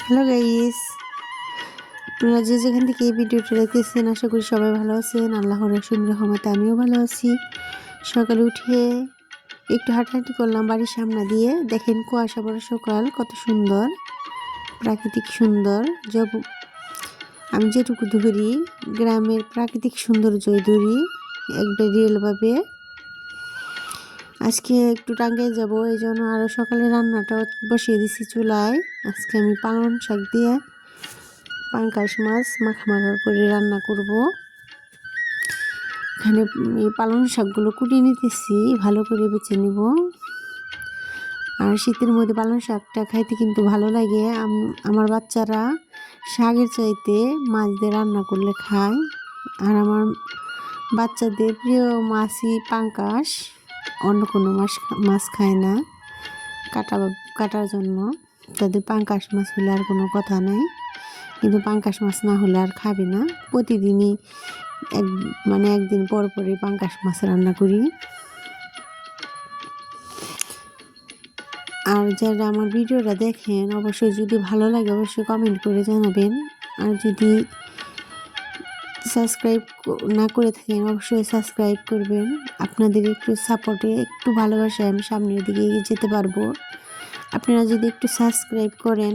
Hello guys, আপনারা যে যেখান থেকে এই ভিডিওটা দেখতেছেন আশা করি সবাই ভালো আছেন। আল্লাহর অসীম রহমতে আমিও ভালো আছি। সকালে উঠে একটু হাঁটাহাঁটি করলাম বাড়ির সামনে দিয়ে। দেখেন কুয়াশা পড়া সকাল, কত সুন্দর প্রাকৃতিক সুন্দর। আমি যেটুকু ধরি গ্রামের প্রাকৃতিক সৌন্দর্যই ধরি একবার রিয়েলভাবে। আজকে একটু টাঙ্গাইল যাব, এই জন্য আরও সকালে রান্নাটা বসিয়ে দিছি চুলায়। আজকে আমি পালং শাক দিয়ে পাঙ্কাশ মাছ মাখা করে রান্না করব। এখানে এই পালং শাকগুলো কুটিয়ে নিতেছি, ভালো করে বেছে নিব। আর শীতের মধ্যে পালং শাকটা খাইতে কিন্তু ভালো লাগে। আমার বাচ্চারা শাকের চাইতে মাছ দিয়ে রান্না করলে খায়। আর আমার বাচ্চাদের প্রিয় মাছই পাঙ্কাশ, অন্য কোনো মাছ খায় না কাটার জন্য। তাদের পাঙ্কাশ মাছ হলে আর কোনো কথা নাই, কিন্তু পাঙ্কাশ মাছ না হলে আর খাবে না। প্রতিদিনই একদিন পর পরে পাঙ্কাশ মাছ রান্না করি। আর যারা আমার ভিডিওটা দেখেন অবশ্যই যদি ভালো লাগে অবশ্যই কমেন্ট করে জানাবেন। আর যদি সাবস্ক্রাইব না করে থাকেন অবশ্যই সাবস্ক্রাইব করবেন। আপনাদের একটু সাপোর্টে, একটু ভালোবাসায় আমি সামনের দিকে এগিয়ে যেতে পারবো। আপনারা যদি একটু সাবস্ক্রাইব করেন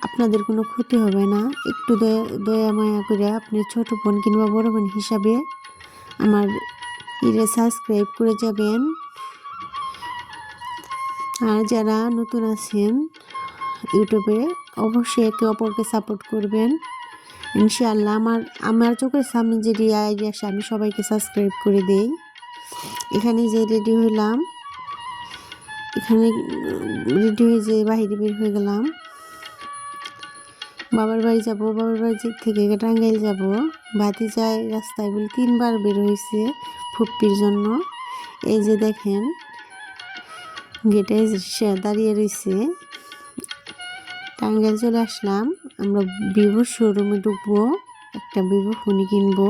আপনাদের কোনো ক্ষতি হবে না। একটু দয়া মায়া করে আপনি ছোট বোন কিংবা বড় বোন হিসাবে আমার সাবস্ক্রাইব করে যাবেন। আর যারা নতুন আছেন ইউটিউবে অবশ্যই একে অপরকে সাপোর্ট করবেন ইনশাআল্লাহ। আমার চোখের সামনে যে আইডিয়া আসে আমি সবাইকে সাবস্ক্রাইব করে দেই। এখানে যে রেডি হয়ে যে বাহিরে বের হয়ে গেলাম, বাবার বাড়ি যাব। বাবার বাড়ি থেকে টাঙ্গাইল যাব। ভাতিজায় রাস্তায় বলে 3বার বের হয়েছে ফুপ্পির জন্য। এই যে দেখেন গেটে দাঁড়িয়ে রয়েছে। টাঙ্গাইল চলে আসলাম, আমরা ভিভো শোরুমে ঢুকবো, একটা ভিভো ফোন কিনবো।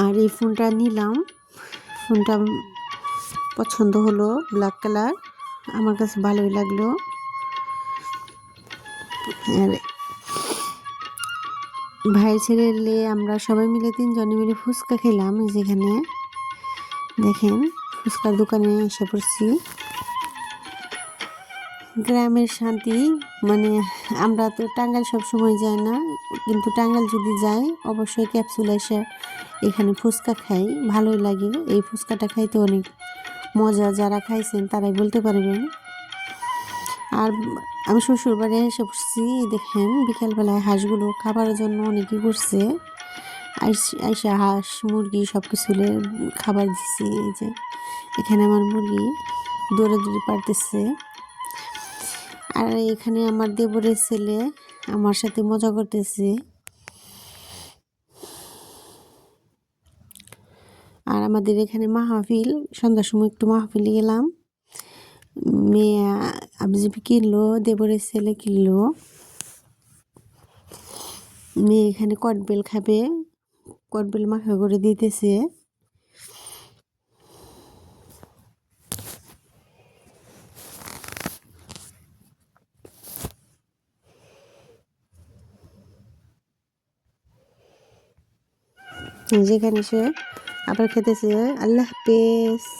আর এই ফোনটা নিলাম, ফোনটা পছন্দ হলো, ব্ল্যাক কালার, আমার কাছে ভালোই লাগলো। আর ভাই ছেলে আমরা সবাই মিলে 3 জনে মিলে ফুচকা খেলাম। যেখানে দেখেন ফুচকার দোকানে এসে পড়ছি। গ্রামের শান্তি, আমরা তো টাঙ্গাইল সব সময় যাই না, কিন্তু টাঙ্গাইল যদি যাই অবশ্যই ক্যাপসুল এসে এখানে ফুচকা খাই, ভালোই লাগে। এই ফুচকাটা খাইতে অনেক মজা, যারা খাইছেন তারাই বলতে পারবেন। আর আমি শ্বশুর বাড়ি এসে পড়ছি। দেখেন বিকালবেলায় হাঁসগুলো খাবারের জন্য অনেকই করছে, আইসা হাঁস মুরগি সব কিছু খাবার দিছি। এই যে এখানে আমার মুরগি দৌড়াদৌড়ি পারতেছে। আর এখানে আমার দেবরের ছেলে আমার সাথে মজা করতেছে। আর আমাদের এখানে মাহফিল, সন্ধ্যার সময় একটু মাহফিলে গেলাম। মেয়ে আবজিবি কিনলো, দেবরের ছেলে কিনলো। মেয়ে এখানে কটবেল খাবে, কটবেল মাখা করে দিতেছে। যেখানে সে আবার খেতেছে। আল্লাহ হাফেজ।